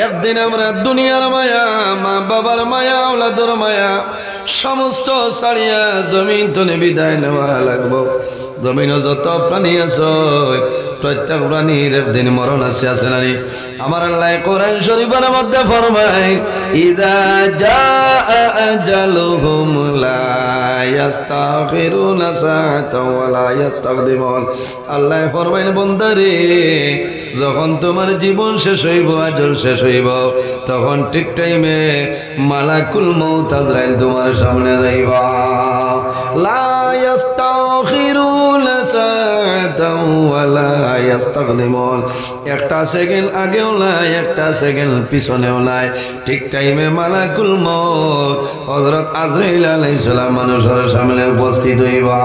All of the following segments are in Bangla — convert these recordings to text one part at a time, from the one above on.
একদিন আমরা দুনিয়ার মায়া, মা বাবার মায়া, ওলাদর মায়া সমস্ত ছাড়িয়া জমিন তনে বিদায় নেওয়া লাগবো। জমিনে যত প্রাণী আছে প্রত্যেক প্রাণীর একদিন মরণ আছে নানি? আমার আল্লাহ কোরআন শরীফের মধ্যে ফরমায়, ইযা জাআ আজালুহুম লা ইস্তাগফিরুনা সাআতাও ওয়া লা ইস্তাকদিমুন। আল্লাহ ফরমায়, বান্দারে যখন তোমার জীবন শেষ হইব, আজল শেষ হইব, তখন ঠিক টাইমে মালাকুল মউত আজরাইল তোমার সামনে যাইবা। লা ইস্তাগফিরুনা সাআতাও ওয়া লা ইস্তাকদিমুন। একটা সেকেন্ড আগেও নাই, একটা সেকেন্ড পিছনেও নাই, ঠিক টাইমে মালাকুল মউত হযরত আজরাইল আলাইহিস সালাম মানুষের সামনে উপস্থিত হইবা।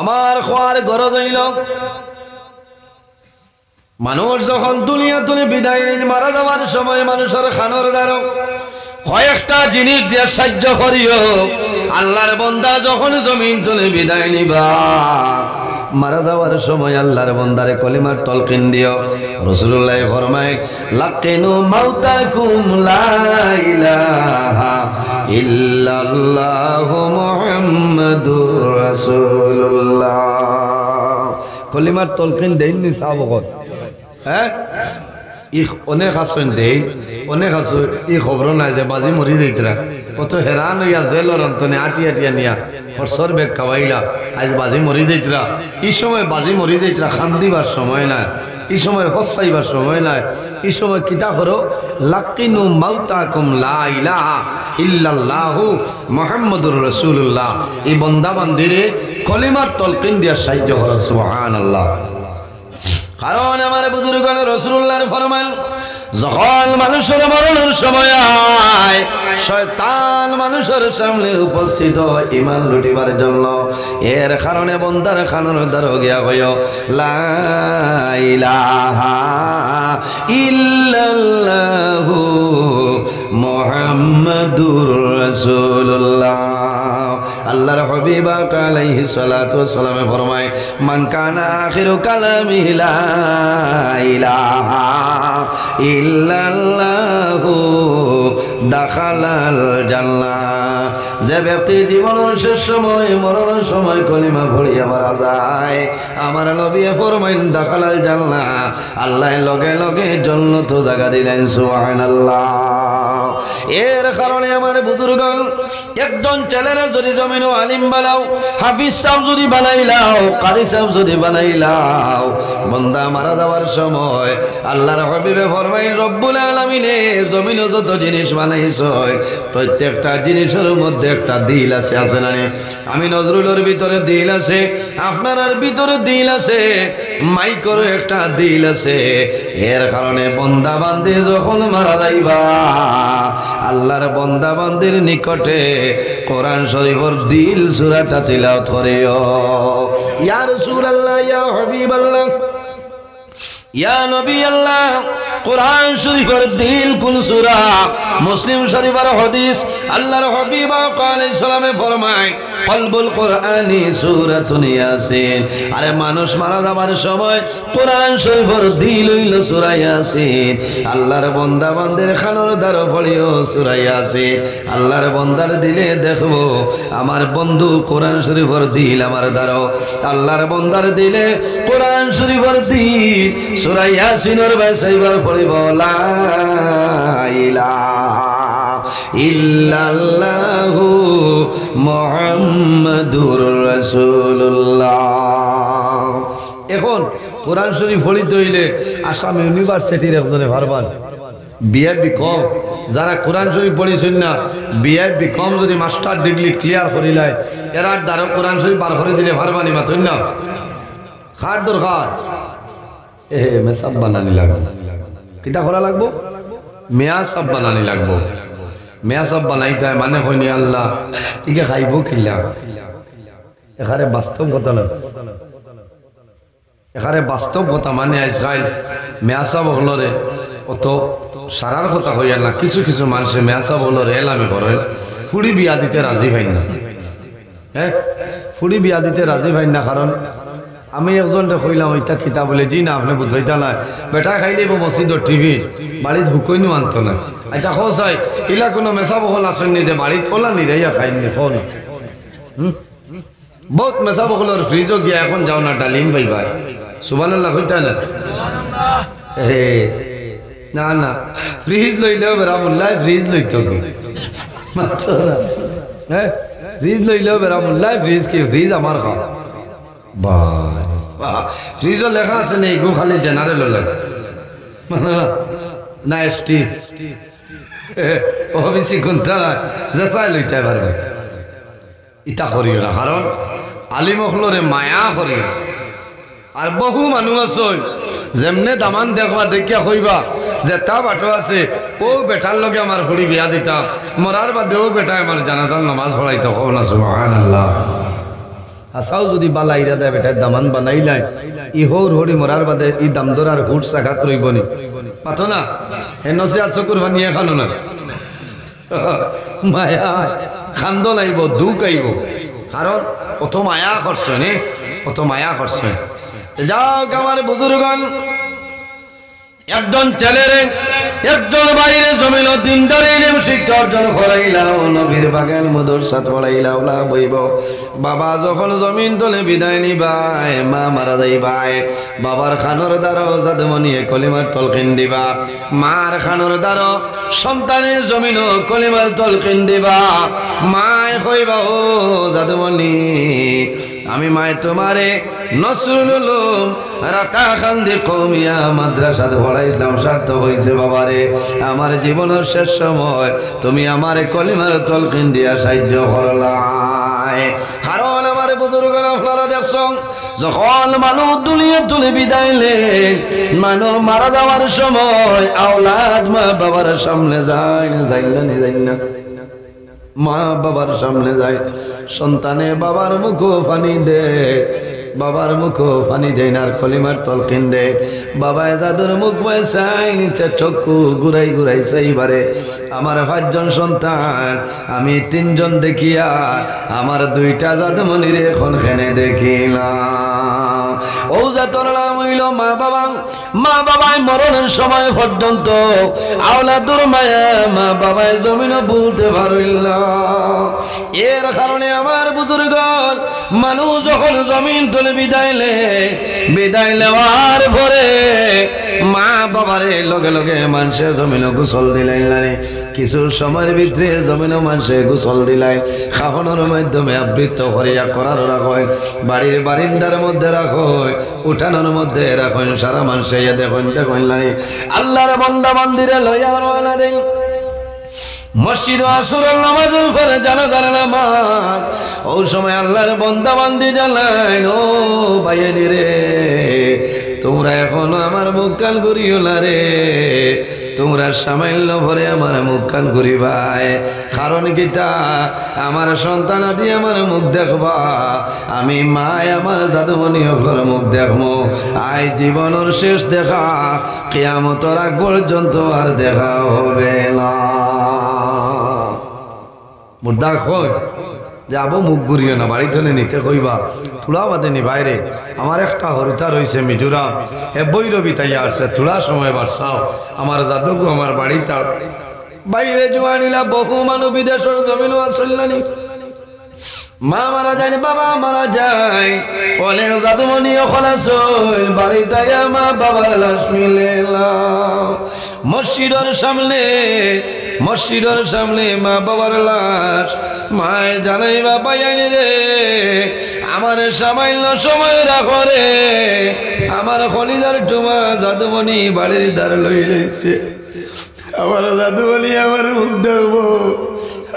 আমার খোয়ার গরজ হইল, মানুষ যখন দুনিয়া তুলে বিদায় নিন, মারা যাওয়ার সময় মানুষের খানোর দ্বারা কয়েকটা জিনিস দিয়ে সাহায্য করিও। আল্লাহর বান্দা যখন জমিন তুলে বিদায় নিবা, মারা যাওয়ার সময় আল্লাহর বান্দারে কলিমার তলকিন দিও। রাসূলুল্লাহ ফরমায়, লাকিনু মাউতাকুম লা ইলাহা ইল্লাল্লাহু মুহাম্মাদুর রাসূলুল্লাহ। কলিমার তলকিন দেননি সাহাবগণ, হ্যাঁ অনেক আসন দেই, অনেক আসো এই খবর নাই যে বাজি মরি যাইতরা, কত হেরান হইয়া জেলর অন্তনে আটিয়া টিয়া নিয়া হরসর বেগ খাওয়াইলা, আজ বাজি মরি যাইতরা। এই সময় বাজি মরি যাইতরা খান দিবার সময় নাই, এই সময় হস্তাইবার সময় নাই, এই সময় কিতা করো, লাকিনু মাউতাকুম লা ইলাহা ইল্লাল্লাহু মুহাম্মাদুর রাসূলুল্লাহ। এই বান্দা বান্দিরে কলিমার তলকিন দিয়া সাহায্য করো। সুবহানাল্লাহ। কারণ আমার বুজুর্গগণ রাসূলুল্লাহর ফরমান, যখন মানুষের মরণের সময় হয়, শয়তান মানুষের সামনে উপস্থিত হয় ঈমান লুটিবার জন্য। এর কারণে বান্দার খানোর দ্বারা গিয়া কইও, লা ইলাহা ইল্লাল্লাহু মুহাম্মাদুর রাসূলুল্লাহ। আল্লাহর হাবিব আলাইহিস সালাতু ওয়াস সালাম ফরমায়, মান কানা আখিরু কালামিহি লা ইলাহা ইল্লাল্লাহু দাখালাল জান্নাহ। যে ব্যক্তি জীবনের শেষ সময়, মরণের সময় কলিমা পড়িয়া মারা যায়, আমার নবী ফরমাইন দাখালাল জান্নাহ, আল্লাহ লগে লগে জান্নাত জায়গা দিলেন। সুবহানাল্লাহ। এর কারণে আমার বুজুর্গগণ, একজন ছেলেরা যদি জমিনও আলিম বানাও, হাফিজ সাহেব যদি বানাইলাও, কারি সাহেব যদি বানাইলাও, বান্দা মারা যাওয়ার সময় আল্লাহর হাবিবে ফরমাই, রব্বুল আলামিনে জমিনে যত জিনিস বানাইছো প্রত্যেকটা জিনিসের মধ্যে একটা দিল আছে, আছে না? আমি নজরুলের ভিতরে দিল আছে, আপনার ভিতরে দিল আছে, মাইকেরও একটা দিল আছে। এর কারণে বান্দা বান্দি যখন মারা যাইবা, আল্লাহর বান্দা বান্দির নিকটে কোরআন শরীফের দিল সূরাটা তিলাওয়াত করিও। ইয়া রাসূলুল্লাহ, ইয়া হাবিবাল্লাহ, ইয়া নবী আল্লাহ, কোরআন শরীফের দিল কোন সূরা? মুসলিম শরীফের হাদিস, আল্লাহর হাবিব আলাইহিস সালামে ফরমায়, কলবুল কোরআনি সূরাতুন ইয়াসিন। আরে মানুষ মারা যাবার সময় কোরআন শরীফের দিল হইল সূরা ইয়াসিন। আল্লাহর বান্দা বান্দের খানোর দ্বারা পড়িও সূরা ইয়াসিন। আল্লাহর বান্দার দিলে দেখবো আমার বন্ধু কোরআন শরীফের দিল আমার দ্বারা, আল্লাহর বান্দার দিলে কোরআন শরীফের দিল সূরা ইয়াসিনের বাইসাইবার পড়িব, লা ইলাহা ইল্লাল্লাহু মুহাম্মাদুর রাসূলুল্লাহ। এখন কোরআন শরীফ পড়িতে হইলে আসাম ইউনিভার্সিটির একজনে ভারবান, বিএফবি কম, যারা কোরআন শরীফ পড়িছেন না, বিএফবি কম যদি মাস্টার ডিগ্রি ক্লিয়ার করিলাই, এরার দ্বারা কোরআন শরীফ বার করে দিলে ভারবানি মাথুন না। খার দরকার মেসাব বানানি লাগবে, কিতা করা লাগবো? মেয়া সব বানানি লাগবো। মেয়া সব বানাই যায় মানে হয়নি আল্লাহ ইকে খাইব খিলা। এখানে বাস্তব কথা না, এখানে বাস্তব কথা মানে আজকাল মেয়া সব হলরে অত সারার কথা হইয়া না। কিছু কিছু মানুষে মেয়া সব হলরে এলামি করে, ফুড়ি বিয়া দিতে রাজি ভাই না। হ্যাঁ, ফুড়ি বিয়া দিতে রাজি ভাই না, কারণ আমি একজনটা কইলাম ওইটা কিতা বলে জি না আপনি বুঝাইতা না বেটা খাইলে মসজিদর টিভি বাড়িত হুকইনও আনতো না আচ্ছা খোঁজ হয় ইলা কোনো মেসা বহল আসেননি যে বাড়িত ওলা নিরাইয়া খাইনি হো না বহুত মেসা বহলর ফ্রিজও গিয়া এখন যাও না ডালিম ভাই ভাই সুবহানাল্লাহ কইতা না হে না না ফ্রিজ লইলেও বেরামুল্লাহ ফ্রিজ লইতো কি মাত্র না হ্যাঁ ফ্রিজ লইলেও বেরামুল্লাহ ফ্রিজ কি ফ্রিজ আমার খাও ফ্রিজও লেখা আছে নেই গু খালি জেনারেল না এসটি ও বেশি কোনটা জেসাই লইতে পারবে ইটা করিও না কারণ আলিমখলরে মায়া করিও আর বহু মানুষ আছে যেমনে দামান দেখবা দেখিয়া কইবা যে তা বাটো আছে ও বেটার লগে আমার হুড়ি বিয়া দিতাম মরার বাদেও বেটা আমার জানাজার নামাজ পড়াইতো হো না সুবহানাল্লাহ আসাও যদি বালা ইরা দেয় বেটার দামান বানাইলাই ই হৌর হরি মরার বাদে ই দামদরার হুট সাঘাত রইবনি পাতো না হেনসে আর চকুর বানিয়ে খানো না মায়া খান্দ নাইব দুঃখ আইব কারণ অত মায়া করছে নে অত মায়া করছে যাও আমার বুজুর্গণ একজন ছেলেরে একজন বাইরে জমিল দিনদারি ইলম শিক্ষা অর্জন করাইলাও নবীর বাগান মাদ্রাসা পড়াইলাও না বইব বাবা যখন জমিন তলে বিদায় নিবাই মা মারা যাইবাই বাবার খানর দ্বারা জাদমনিয়ে কলিমার তলকিন দিবা মার খানর দ্বারা সন্তানের জমিন কলিমার তলকিন দিবা মায় কইবা ও জাদমনি আমি মায় তোমারে নসরুল উলুম রাতা খান্দি কওমিয়া মাদ্রাসাত পড়াইলাম সার্থক হইছে বাবারে আমার জীবনের শেষ সময় তুমি আমারে কলিমার তলকিন দিয়া সাহায্য করলাই কারণ আমার বুজুর্গ আপনারা দেখছেন যখন মানুষ দুনিয়া তুলে বিদায়লে মানুষ মারা যাওয়ার সময় আওলাদ মা বাবার সামনে যায় না মা বাবার সামনে যায় সন্তানে বাবার মুখ পানি দে বাবার মুখ পানি দেয় না কলিমার তলকিন দে বাবায় দাদুর মুখ চাই চক্ষু ঘুরাই ঘুরাই চাইবারে আমার 5 জন সন্তান আমি 3 জন দেখিয়া আমার 2টা জাদুমনিরে এখন খেনে দেখিলাম ও জাতর নাম হইল মা বাবায় মরণের সময় পর্যন্ত আওলাদুর মায়া মা বাবায় জমিন বলতে পারল এর কারণে আমার বুজুর্গ মানুষ যখন জমিন তুলে বিদায় নেওয়ার পরে মা বাবারে লগে লগে মানুষে জমিন গোসল দিলাই কিছু সময়ের ভিতরে জমিন মানুষে গোসল দিলাই খাওয়ানোর মাধ্যমে আবৃত্ত করিয়া করার রাখয় বাড়ির বারিন্দার মধ্যে রাখয় উঠানোর মধ্যে রাখেন সারা মানুষে দেখুন আল্লাহর বান্দা বান্দিরে লইয়া রওনা দেন মসজিদ আসরের নামাজের পরে জানাজার নামাজ ওই সময় আল্লাহর বান্দা বান্দি জানাই ও ভাইয়ানি রে তোমরা এখনো আমার মুখ কান করিও না রে তোমরা সামান্য ভরে আমার মুখ কান করিবাই কারণ কিতা আমার সন্তান আদি আমার মুখ দেখবা আমি মায় আমার জাদুমণি হকলের মুখ দেখবো আই জীবনের শেষ দেখা কিয়ামতের আগ পর্যন্ত আর দেখা হবে না মুর্দা খোঁজ যাবো মুখ ঘুরিও না বাড়িতে নিতে কইবা থোড়া বাদে নি বাইরে আমার একটা হরিতা রয়েছে মিজোরাম এ বৈরবী তাই আসছে থোড়া সময় বাড়ছাও আমার জাদুকু আমার বাড়িতে বাইরে জোয়ানিলা বহু মানুষ বিদেশের জমিন আসলানি মা মারা যায় বাবা মারা যায় অনেক জাদুমণি খোলাছই বাড়িতে মা বাবার লাশ মিলে মসজিদের সামনে মা বাবার লাশ মায় জানাই বাবা আইনি রে আমার সামান্য সময় রাখো রে আমার খলিদার টুমা জাদুমণি বাড়ির দ্বার লই লইছে আমার জাদুমণি আমার মুখ দেখবো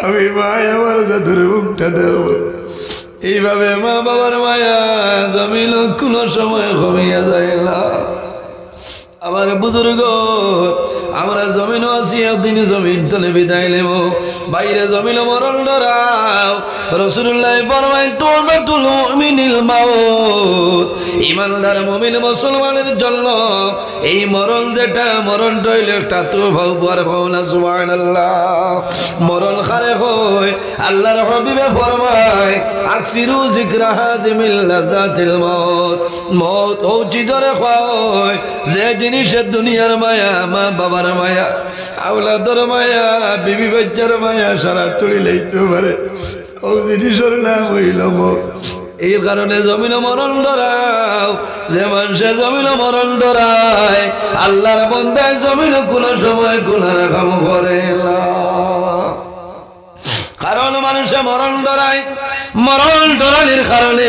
আমি মায় আমার জাদুর মুখটা দেব এইভাবে মা বাবার মায়া জমিন কোনো সময় কমিয়া যায় না আমার বুজুর্গ আমরা জমিন আছি একদিন জমিন তলে বিদায় নেব বাইরে জমিন মরণ ডরাও রাসূলুল্লাহ ফরমায় তুল মুমিনিল মাউত ঈমানদার মুমিন মুসলমানের জন্য এই মরণ যেটা মরণ হইল একটা তোবা উপর হওয়া সুবহানাল্লাহ মরণ খারে হয় আল্লাহর হাবিবে ফরমায় আকসিরু যিকরা হাজিমিল লাযাতিল মাউত মত ও চিজরে খাওয় যে জিনিসের দুনিয়ার মায়া মা বাবার মায়া আওলাদর মায়া বিবি বাচ্চার মায়া সারা তুলি লইতে পারে ও জিনিসের নাম হইল মত এই কারণে জমিন মরণ ডরাও যে মানুষে জমিন মরণ ডরায় আল্লাহর বান্দায় জমিন কোন সময় গুনাহ কাম করে না কারণ মানুষে মরণ ডরায় মরণ ডরানির কারণে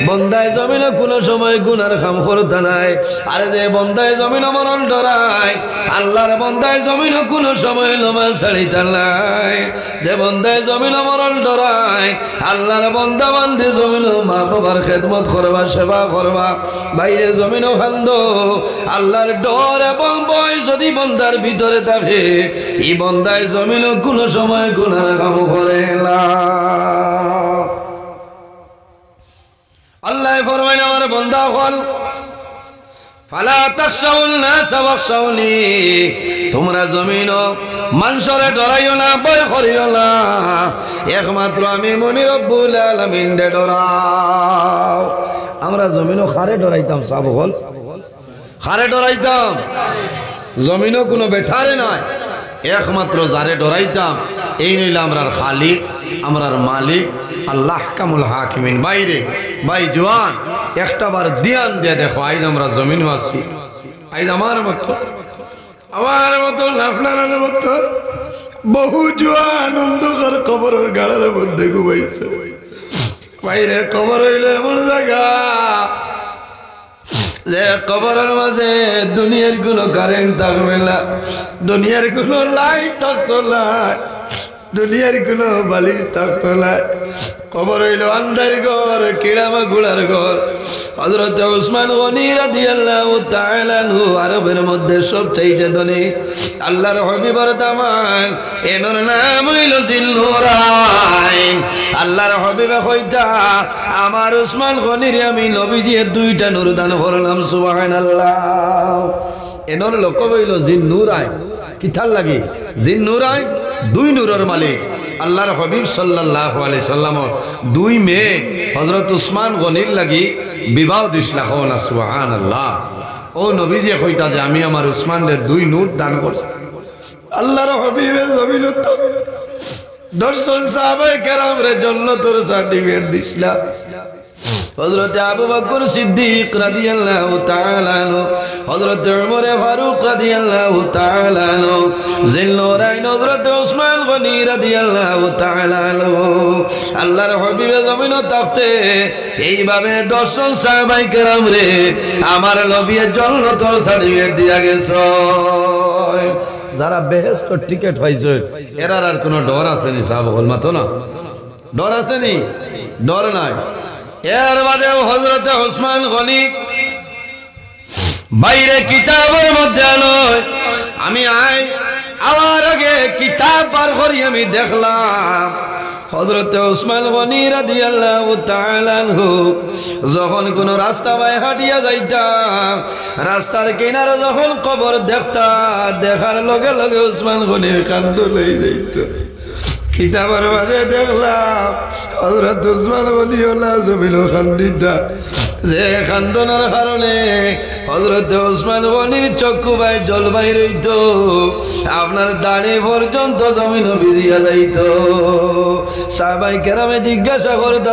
বন্দায় জমিন কোন সময় গুনার কাম করতে নাই আর যে বন্দায় জমিন মরণ ডরায় আল্লাহর বন্দায় জমিন কোন সময় নামাজ ছাড়িতে নাই যে বন্দায় জমিন মরণ ডরায় আল্লাহর বন্দা বান্দি জমিন মা বাবার খেদমত করবা সেবা করবা বাইরে জমিন খান্দ আল্লাহর ডর এবং ভয় যদি বন্দার ভিতরে থাকে এই বন্দায় জমিন কোন সময় গুনার কাম করে না আল্লাহ ফরমায় আমার বান্দা হল ফালা তাখশাউন নাস ওয়াখশাউনি তোমরা জমিন মানুষরে ডরাইও না ভয় করিও না একমাত্র আমি মনি রব্বুল আলামিন দে ডরাও আমরা জমিনও খারে ডরাইতাম সব হল খারে ডরাইতাম জমিনও কোনো বেঠারে নয় একমাত্র যারে ডরাইতাম এই নইল আমরার খালিক আমরার মালিক আল্লাহ কামুল হাকিমিন বাইরে ভাই জওয়ান একটা বার ধ্যান দিয়ে দেখো আজ আমরা জমিন আছি আজ আমার মতো আপনার মতো বহু জওয়ান অন্ধকার কবরের গাড়ার মধ্যে ঘুমাইছে বাইরে কবর হইলে এমন জায়গা যে কবরের মাঝে দুনিয়ার কোনো কারেন্ট থাকবে না দুনিয়ার কোনো লাইট থাকতো না দুনিয়ার কোনো বালিশ থাকতো না কবর হইল আন্ধার ঘর কিড়ামা গুড়ার ঘর হযরত উসমান গনি রাদিয়াল্লাহু তাআলা আনহু আরবের মধ্যে সবচেয়ে ধনী আল্লাহর হাবিবের দামান এর নাম হইল জিলনুরাইন আল্লাহর হাবিবে কইতা আমার উসমান গনির আমি নবীজির দুইটা নূর দান করলাম সুবহানাল্লাহ এনর লোক হইল জিলনুরাইন কিথার লাগি জিলনুরাইন দুই নূরের মালিক আল্লাহর হাবিব সাল্লাল্লাহু আলাইহি সাল্লামর দুই মেয়ে হযরত উসমান গনির লাগি বিবাহ দিছলা হন সুবহানাল্লাহ ও নবীজি কইতা যে আমি আমার উসমানের দুই নূর দান করছি আল্লাহর হাবিবের জমিনত দর্শন সাহাবায়ে কেরামের জান্নাতের সার্টিফিকেট দিছলা হযরত আবু বকর সিদ্দিক রাদিয়াল্লাহু তাআলা আনহু হযরত উমর ফারুক রাদিয়াল্লাহু তাআলা আনহু জিলনুরাইন হযরত উসমান গনি রাদিয়াল্লাহু তাআলা আনহু আল্লাহর হাবিবে জমিন থাকতে এইভাবে দর্শন সাহাবায়ে কেরাম রে আমার নবীর জান্নাতের সার্টিফিকেট দিয়া গেছে যারা বেহেশতের টিকিট পাইছে এরার আর কোনো ডর আছে নি সাহাবা মাতো না ডর আছে নি ডর নাই এর বাদে হযরত উসমান গনি বাইরে কিতাবের মধ্যে নয় আমি আমার আগে কিতাব বার করি আমি দেখলাম হযরত উসমান গনি রাদিয়াল্লাহু তাআলা আনহু যখন কোন রাস্তা বাই হাঁটিয়া যাইতাম রাস্তার কিনারে যখন কবর দেখতাম দেখার লগে লগে উসমান গনির কান্দ লই যাইত কিতাবের মাঝে দেখলাম হযরত উসমান গনি ওলা জমিল খান্দিতা যে খান্দনার কারণে হযরত উসমান গনির চক্ষু বাই জল বাইর হইত আপনার দাড়ি পর্যন্ত জমিন ভিজিয়া যাইত সাহাবায়ে কেরামে জিজ্ঞাসা করত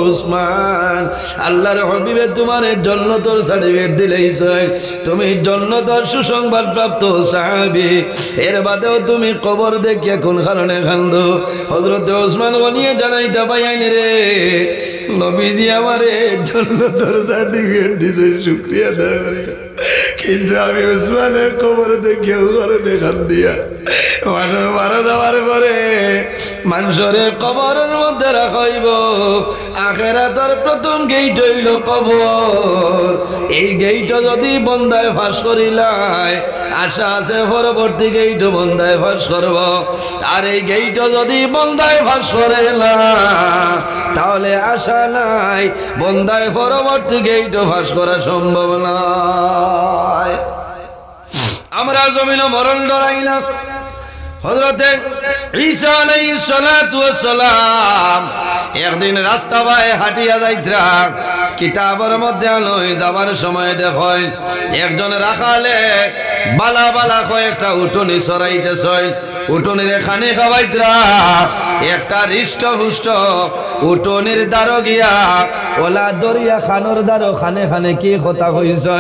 উসমান আল্লাহর হাবিবে তোমার জান্নাতের সার্টিফিকেট দিলেইছে তুমি জান্নাতের সুসংবাদ প্রাপ্ত সাহাবী এর বাদেও তুমি কবর দেখিয়া কোন কারণে কান্দো হযরত উসমান গনি জানাইতা পাইনি রে নবীজি আমারে জান্নাতের সার্টিফিকেট দিতে শুকরিয়া আদায় করি কিন্তু আমি উসমানের কবর দেখিয়া কারণে কান্দিয়া মানুষ মারা যাওয়ার পরে মানুষরে কবরের মধ্যে রাখাইব আখিরাতের প্রথম গেট হইল কবর এই গেট যদি বন্দায় ফাঁস করিলাই আশা আছে পরবর্তী গেট বন্দায় ফাঁস করব আর এই গেট যদি বন্দায় ফাঁস করে না তাহলে আশা নাই বন্দায় পরবর্তী গেট ফাঁস করা সম্ভব নয় আমরা জমিনে মরণ ডরাই না হযরতে ঈসা আলাইহিস সালাতু ওয়াস সালাম একদিন রাস্তা বাই হাঁটিয়া যাইতরা কিতাবের মধ্যে লই যাবার সময় দেখেন একজন রাখালে বালা বালা কয়েকটা উটনি চড়াইতেছে উটনির খানি খাওয়াইতরা একটা হৃষ্টপুষ্ট উটনির দ্বারো গিয়া ওলা দরিয়া খানোর দ্বারো খানে খানে কি কথা কইছে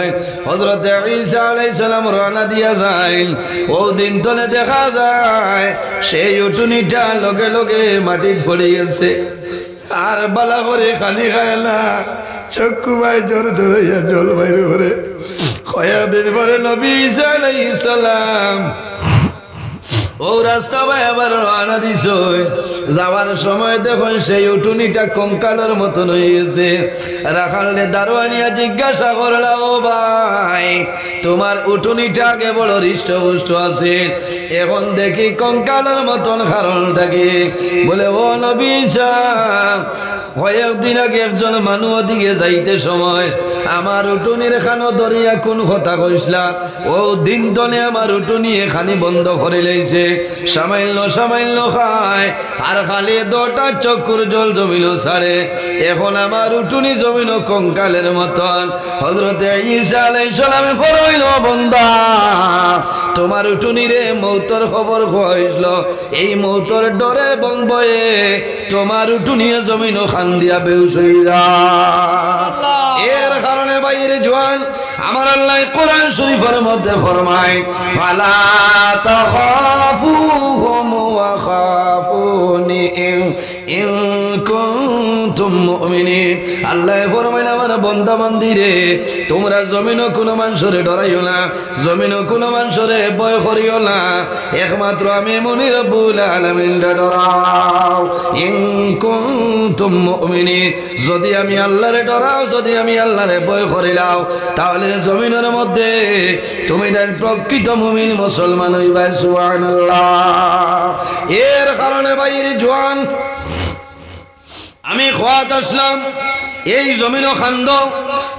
হযরতে ঈসা আলাইহিস সালাম রওনা দিয়া যায় ও দিন তলে দেখা যায় সেই উটনিটা লগে লগে মাটি ধরে গেছে আর বালা করে খানি খায় না চক্ষু ভাই জোর ধরাইয়া জল বাইরে করে কয়েকদিন পরে নবী ঈসা আলাইহিস সালাম ও রাস্তা ভাই আবার রওনা দিছ যাওয়ার সময় দেখুন সেই উটুনিটা কঙ্কালের মতন হয়ে গেছে রাখালে দারোয়ানিয়া জিজ্ঞাসা করলা ও ভাই তোমার উটুনিটা আগে বড় হৃষ্টপুষ্ট আছে এখন দেখি কঙ্কালের মতন কারণটা কি বলে ও নবী ঈসা কয়েকদিন আগে একজন মানুষ ওদিকে যাইতে সময় আমার উটুনির খানো দরিয়া কোন কথা কইসলা ও দিন তনে আমার উটুনি এখানি বন্ধ করে লইছে সামান্য খায় আর খালি দুটা চক্ষুর জল জমিল ছাড়ে এখন আমার উটুনি জমিল কঙ্কালের মতন হযরতে ঈসা আলাইহিস সালামে ফরমাইল বান্দা তোমার উটুনি রে মৌতর খবর কইছিল এই মৌতর ডরে বংবয়ে তোমার উটুনি জমিন খান দিয়া বেহুশ হয়ে যা এর কারণে বাইরে জওয়ান আমার আল্লাহ কোরআন শরীফের মধ্যে ফরমায় ফালা তাখাফুহুম ওয়া খাফুনি ইন কুনতুম মুমিনিন আল্লাহ ফরমায় আমার বান্দা বান্দিরে তোমরা জমিনও কোনো মানুষরে ডরাইও না জমিনও কোনো মানুষরে ভয় করিও না একমাত্র আমি মনি রব্বুল আলামিন ডরাও ইন কুনতুম মুমিনিন যদি আমি আল্লাহরে ডরাও যদি আমি আল্লাহরে ভয় করিলাও তাহলে জমিনের মধ্যে তুমি প্রকৃত মুমিন মুসলমান হইবা সুবহানাল্লাহ এর কারণে বাইরে জওয়ান আমি খোয়াত আসলাম এই জমিন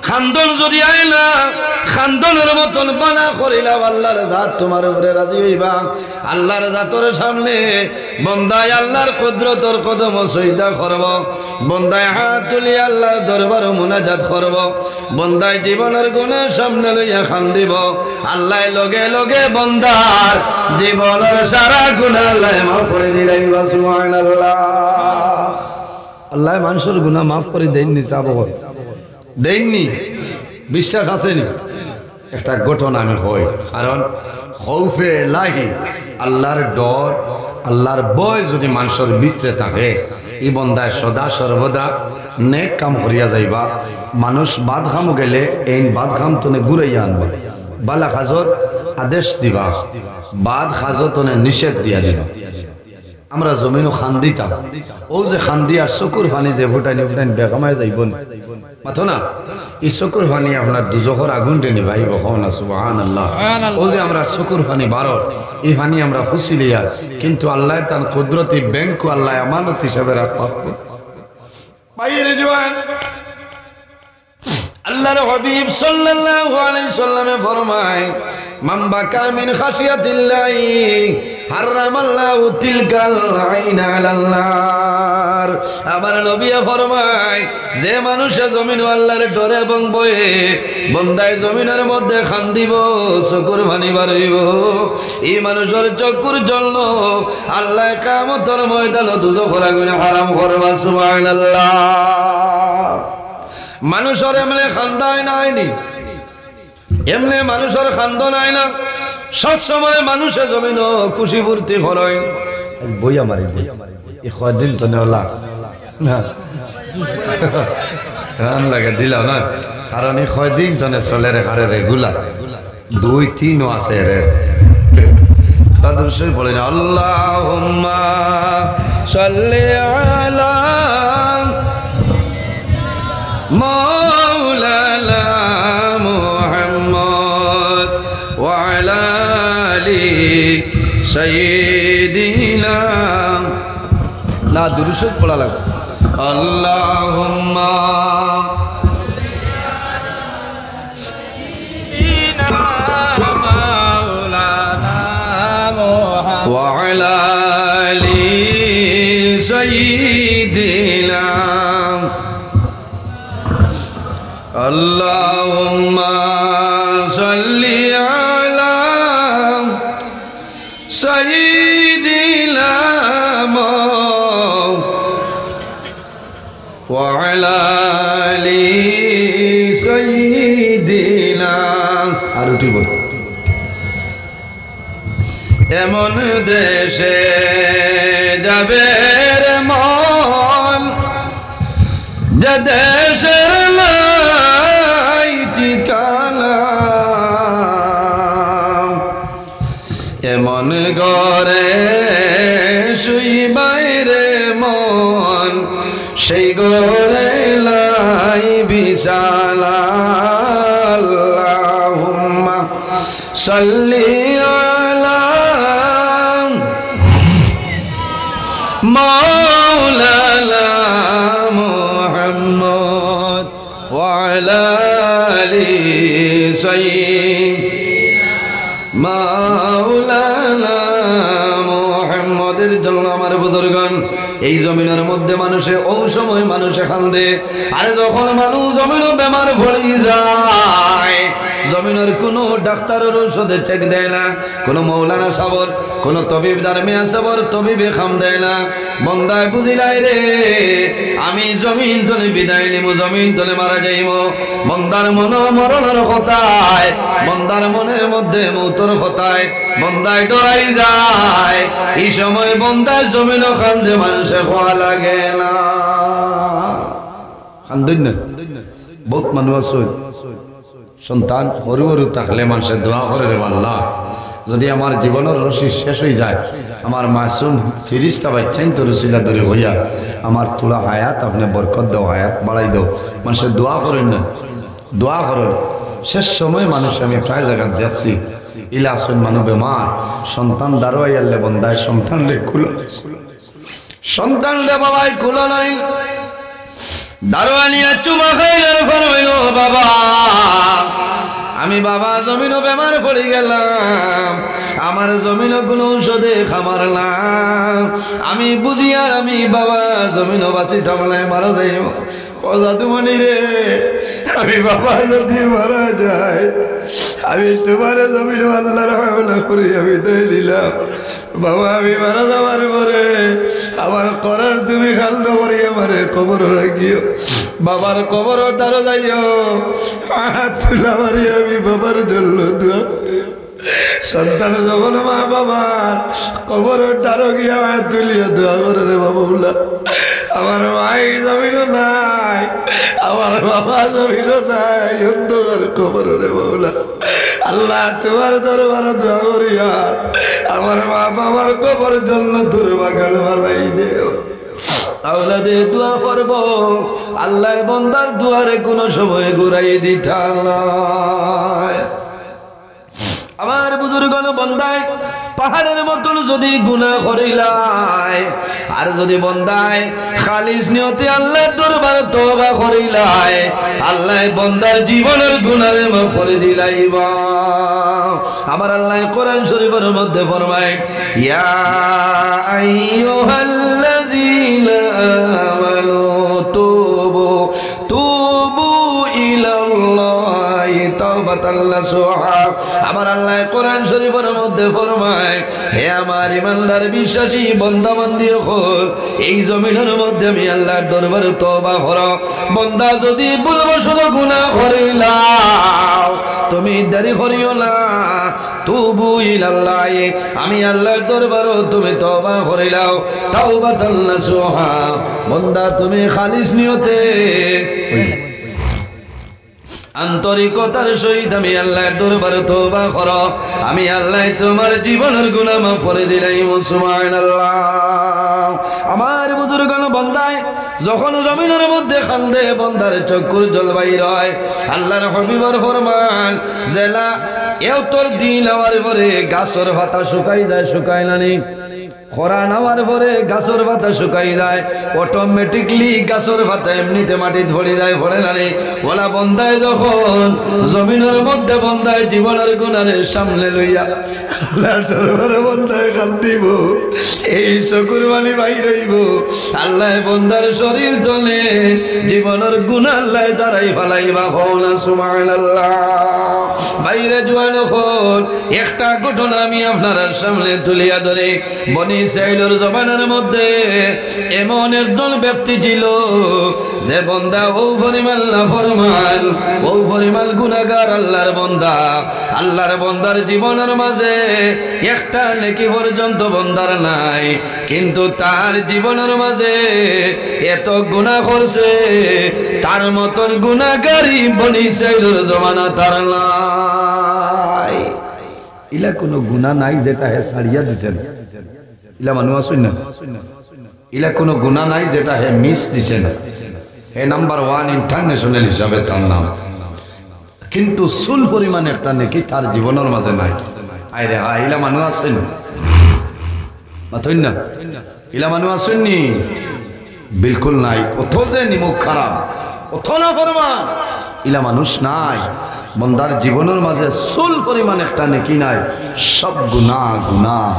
খান্দন যদি আইলা খান্দনের মতন বানা করিলাম আল্লাহর জাত তোমার উপরে রাজি হইবা আল্লাহর জাতর সামনে বন্দায় আল্লাহর কুদরতর কদম সজদা করব বন্দায় হাত তুলি আল্লাহর দরবার মুনাজাত করব বন্দায় জীবনের গুনাহ সামনে লইয়া খান্দিব আল্লাহ লগে লগে বন্দার জীবনের সারা গুনাহ আল্লাহ মাফ করে দিলাইবা সুবহানাল্লাহ আল্লাহ মানুষের গুনাহ মাফ করে দেননি চাবো দেননি বিশ্বাস আসেনি একটা ঘটনা আমি হয় কারণ খৌফে লাহি আল্লাহর ডর আল্লাহর ভয় যদি মানুষের ভিতরে থাকে এই বন্দায় সদা সর্বদা নেক কাম করিয়া যাইবা মানুষ বাদ খাম গেলে এই বাদ খাম তনে ঘুরাইয়া আনবা বালা খাজর আদেশ দিবা বাদ খাজর তনে নিষেধ দিয়া দিবা আমরা জমিনও খান দিতাম ও যে খান দিয়া চকুর পানি যে ফুটাইনি ফুটাইনি বেকামায় যাইব মাথো না এই চকুর পানি আপনার দুজখর আগুন টেনে ভাইব হও না সুবহানাল্লাহ ও যে আমরা চকুর পানি বারর এই পানি আমরা ফুসিলিয়া কিন্তু আল্লাহ তার কুদরতি ব্যাংক আল্লাহ আমানত হিসাবে রাখা বাইরে জওয়ান আল্লাহর হাবিব সাল্লাল্লাহু আলাইহি সাল্লামে ফরমায় মান বাকা মিন খাশিয়াতিল্লাহি হারামাল্লাহু তিলকাল আইনা আলাল নার আমার নবী ফরমায় যে মানুষে জমিন আল্লাহর ডরে এবং ভয়ে বন্দায় জমিনের মধ্যে খান্দিব চকুর পানি বাড়িব এই মানুষের চকুর জন্য আল্লাহ কিয়ামতের ময়দানে দুজখের আগুন হারাম করবা সুবহানাল্লাহ মানুষের এমনি খান্দায় নাইনি এমনি মানুষের খান্দন আয় না সব সময় মানুষের জমিন খুশি ফুর্তি করেন বই আমার এই কয়দিন তো নেওয়া না রান লাগে দিলাম না কারণ এই কয়দিন তো চলে রে কারে রেগুলার 2-3 আছে রে তাদের বলেন আল্লাহুম্মা সাল্লি আলা مولانا محمد وعلى آل سيدنا لا درشد পড়া লাগবে اللهم مولانا محمد وعلى سيدنا وعلى آل سيدنا আরোটি বল এমন দেশে যাবে রে মন যে দেশের নাই ঠিকানা এমন ঘরে শুইবাই রে মন সেই ঘরে লাই বিছানা আল্লাহুম্মা সাল্লি আলা মাওলানা মুহাম্মদ ওয়া আলা আলি সাইয়্যিদিনা মাওলানা মুহাম্মদের জন্য আমার বুজুর্গান এই জমিনের মধ্যে মানুষে ও সময় মানুষে কান্দে আর যখন মানুষ জমিন বেমার পড়ে যায় জমিনের কোনো ডাক্তারের ঔষধে চেক দেয় না কোনো মৌলানা সাবর কোনো তবিব দারমিয়া সাবর তবিবে খাম দেয় না বন্দায় বুঝিলাই রে আমি জমিন তলে বিদায় নিব জমিন তলে মারা যাইব বন্দার মন মরণের কথায় বন্দার মনের মধ্যে মৌতর কথায় বন্দায় ডরাই যায় এই সময় বন্দায় জমিনও কান্দে মানুষে ভয় লাগে না কান্দুন না বহুত মানুষ আছে সন্তান হরু হরু থাকলে মানুষের দোয়া করে রে আল্লাহ যদি আমার জীবনের রশি শেষ হয়ে যায় আমার মাসুম ফিরিস্তা বাচ্চাইন তো রসিলা ধরে হইয়া আমার তোলা হায়াত আপনি বরকত দাও হায়াত বাড়াই দাও মানুষের দোয়া করেন না দোয়া করেন শেষ সময় মানুষ আমি প্রায় জায়গা দেখছি ইলা আসুন মানুষ বেমার সন্তান দারোয়াই আল্লে বন্দায় সন্তান রে খুলো সন্তান রে বাবাই খুলো নাই দারোয়ানিয়া চুমা খাইলেন ফরমাইল বাবা আমি বাবা জমিনও বেমার পড়ে গেলাম আমার জমিনও কোনো ঔষধে খামারলাম আমি বুঝি আর আমি বাবা জমিনও বাঁচি থামলাই মারা যাইব কথা তুমি রে আমি বাবা যদি মারা যায় আমি তোমার জমিন আল্লাহর হাওলা করি আমি দই দিলাম বাবা আমি মারা যাবার পরে আমার করার তুমি খালদ করি আমারে কবর রাখিও বাবার কবর দ্বারা যাইও হাত তুলা মারি আমি বাবার জন্য দোয়া সন্তান যখন মা বাবার কবর দ্বারা গিয়া হাত তুলিয়া দোয়া করে রে বাবা বলা আমার মাই জমিল নাই আমার বাবা জমিল নাই অন্ধকার কবর রে বাবুলা আল্লাহ তোমার দরবার দোয়া করি আর আমার মা বাবার কবর জন্য তোর বাগাল বানাই দেও আওলাদে দোয়া করব আল্লাহ বন্দার দুয়ারে কোনো সময় ঘুরাই দিতা নাই আমার বুজুর্গ বন্দায় পাহাড়ের মতন যদি গুনাহ করিলাই আর যদি বন্দায় খালিস নিয়তে আল্লাহর দরবারে তওবা করিলাই আল্লাহ বন্দার জীবনের গুনাহ মাফ করে দিলাইবা আমার আল্লাহ কোরআন শরীফের মধ্যে ফরমায় ইয়া আইয়ুহাল্লাযীনা আমানু তুবু ইলাল্লাহি তাওবাতান নাসুহা আমার আল্লাহ কোরআন শরীফের মধ্যে ফরমায় হে আমার ঈমানদার বিশ্বাসী বান্দা বান্দি হল এই জমিনের মধ্যে আমি আল্লাহর দরবারে তওবা করো বান্দা যদি ভুলবশত গুনাহ করিলাও তুমি দেরি করিও না তুবু ইলাল্লাহি আমি আল্লাহর দরবারে তুমি তওবা করিলাও তাওবাতান নাসুহা বান্দা তুমি খালিস নিয়তে আন্তরিকতার সহিত আমি আল্লাহর দরবারে তওবা করো আমি আল্লাহ তোমার জীবনের গুনাহ মাফ করে দিলাম সুবহানাল্লাহ আমার বুজুর্গান বান্দায় যখন জমিনের মধ্যে কান্দে বান্দার চক্ষুর জল বাইর হয় আল্লাহর হাবিবের ফরমান জেলা এও তোর দিন হওয়ার পরে গাছের পাতা শুকাই যায় শুকায় না নি খরা নামার পরে গাছর পাতা শুকাই যায়, অটোমেটিকলি গাছর পাতা এমনিতে মাটি ধরে যায়, ভরে নারে ওলা বন্দায় যখন জমিনের মধ্যে বন্দায় জীবনের গুণারের সামনে লইয়া আল্লাহর দরবারে বন্দায় কাল দিব, এই চকুর বাণী বাইর হইব, আল্লাহ বন্দার শরীর তলে জীবনের গুণ আল্লাহ যারাই ফালাইবা হওনা সুবহানাল্লাহ। বাইরে জোয়ান হল একটা ঘটনা আমি আপনার সামনে তুলিয়া ধরে। বনি ইসরাইলের জমানার মধ্যে এমন একজন ব্যক্তি ছিল যে বন্দা ও পরিমাণ নাফরমান, ও পরিমাণ গুনাহগার আল্লাহর বন্দা। আল্লাহর বন্দার জীবনের মাঝে একটা নেকি পর্যন্ত বন্দার নাই, কিন্তু তার জীবনের মাঝে এত গুনাহ করছে, তার মতন গুনাহগারি বনি ইসরাইলের জমানা তার নাই। ইলা কোনো গুনাহ নাই যেটা হে ছাড়িয়া দিছেন, ইলা মানুষ আসুন না, ইলা কোনো গুনাহ নাই যেটা হে মিস দিছেন। হে নাম্বার 1 ইন্টারন্যাশনাল হিসাবে তার নাম, কিন্তু সুল পরিমাণ একটা নেকি তার জীবনের মাঝে নাই। আইরে ইলা মানুষ আসেন মাথইন না, ইলা মানুষ আসেননি, বিলকুল নাই। কত যে নিমুখ খারাপ, কত না ফরমান, ইলা মানুষ নাই। বন্দার জীবনের মাঝে সুল পরিমাণ একটা নেকি নাই, সব গুনাহ গুনাহ।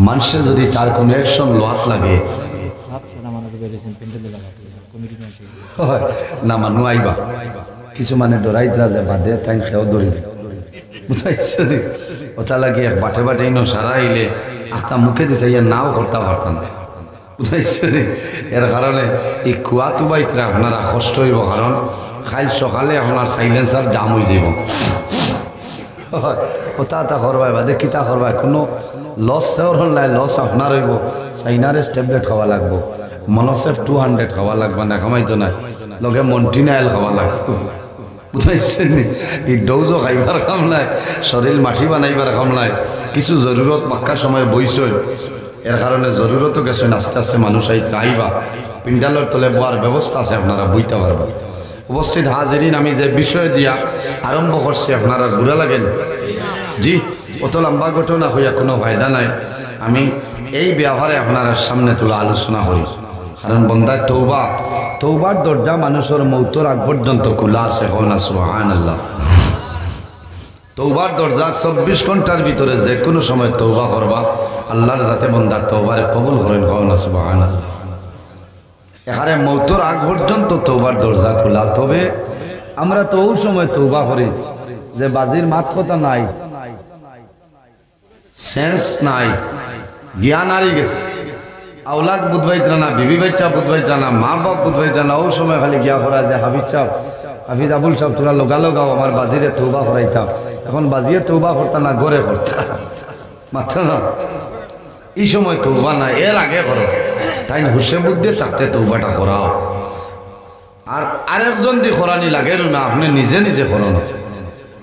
মানুষের যদি তার কোনো অ্যাকশন লোয়াত লাগে না মানুষ আইবা, কিছু মানে ডরাই দিলা যে বাদে তাই খেয়েও ধরি দে, বুঝাইছো নি? ওটা লাগে বাটে বাটে ইনো সারা আইলে আখতা মুখে দিছে ইয়া নাও করতে পারতাম না, বুঝাইছো নি? এর কারণে এই কুয়া তুবাইতে আপনারা কষ্ট হইব, কারণ কাল সকালে আপনার সাইলেন্সার জাম হয়ে যাব। ওটা তা করবাই বাদে কিতা করবাই, কোনো লস সেওর নাই, লস আপনার হইব। সাইনারেস ট্যাবলেট খাওয়া লাগবো, মনোসেফ 200 খাওয়া লাগবে না, খামাইতো না, লগে মন্টিনাইল খাওয়া লাগবো, বুঝাইছেন? এই ডৌজও খাইবার কাম নাই, শরীর মাটি বানাইবার কাম নাই। কিছু জরুরত পাক্কা সময় বইছেন, এর কারণে জরুরতও গেছেন। আস্তে আস্তে মানুষ আইবা, পিন্ডালের তলে বোয়ার ব্যবস্থা আছে, আপনারা বইতে পারবেন। উপস্থিত হাজিরিন, আমি যে বিষয় দিয়া আরম্ভ করছি আপনারা ঘুরা লাগেন জি, অত লম্বা ঘটনা হইয়া কোনো ফায়দা নাই। আমি এই ব্যাপারে আপনারা সামনে তোলা আলোচনা করি, কারণ বন্দায় তৌবা, তৌবার দরজা মানুষের মৌতর আগ পর্যন্ত খোলা আছে। হন সুবহানাল্লাহ। তৌবার দরজা 24 ঘন্টার ভিতরে যে কোনো সময় তৌবা করবা, আল্লাহর যাতে বন্দার তৌবারে কবুল করেন। হন সুবহানাল্লাহ। এখানে মৌতর আগ পর্যন্ত তৌবার দরজা খোলা। তবে আমরা তো ওই সময় তৌবা করি যে বাজির মাত কথা নাই, সেন্স নাই, জ্ঞান হারিয়ে গেছে, আওলাদ বুধবাইতে না, বিবি বাচ্চা বুধবাইতে না, মা বাপ বুধবাইতে না। ওই সময় খালি গিয়া করা যে হাফিজ সাহেব, হাফিজ আবুল সাহেব, তোরা লোগাও আমার বাজিরে তৌবা করাইতাম। এখন বাজিয়ে তৌবা করতা না, গড়ে করতা, মাথা না। এই সময় তৌবা না, এর আগে করো, তাই হুসে বুদ্ধি থাকতে তৌবাটা করাও। আর আরেকজন দি করানি লাগেও না, আপনি নিজে নিজে করো না।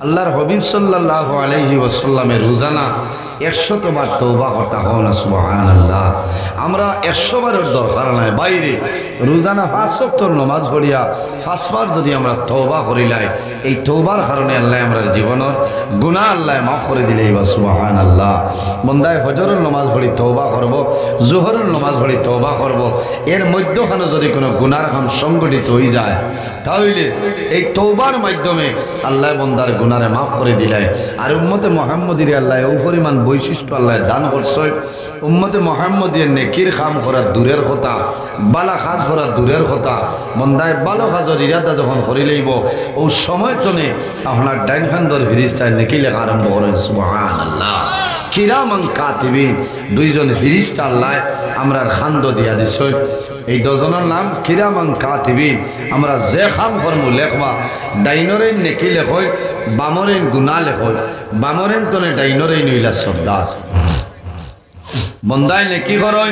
আল্লাহর হাবিব সাল্লাল্লাহু আলাইহি ওয়াসাল্লামের রোজানা 100 বার তওবা করতে হয় না। সুবহানাল্লাহ। আমরা 100 বারের দরকার নাই, বাইরে রোজানা 5 ওয়াক্ত নামাজ পড়িয়া 5 বার যদি আমরা তওবা করিলাই, এই তওবার কারণে আল্লাহ আমরা জীবনের গুনাহ আল্লাহ মাফ করে দিলেই বা সুবহানাল্লাহ। বন্দায় হজরের নামাজ পড়ি তওবা করব, জোহরের নামাজ পড়ি তওবা করব, এর মধ্যখানে যদি কোনো গুনার কাম সংগঠিত হয়ে যায়, তাহলে এই তওবার মাধ্যমে আল্লাহ বন্দার গুনারে মাফ করে দিলাই। আর উম্মতে মুহাম্মদীর আল্লাহ ও পরিমাণ বৈশিষ্ট্য আল্লাহ দান করছে। উম্মতে মুহাম্মদীর নেকির কাম করার দূরের কথা, বালা কাজ করার দূরের কথা, বন্দায় ভালো কাজের ইরাদা যখন করে লইব, ও সময় তনে আপনার ডাইন খান্দর ফিরিস্তায় নেকি লেখা আরম্ভ করেন। সুবহানাল্লাহ। কিরামান কাতিবিন, 2 জন ফিরিস্তা আল্লাহ আমরার খান্দ দিয়া দিছে। এই 2 জনের নাম কিরামান কাতিবিন। আমরা যে কাম করব লেখবা, ডাইনরেন নেকি লেখই, বামরেন গুনাহ লেখই, বামরেন তনে ডাইনরেন নইলা সর্দার। বন্দায় নেকি করই,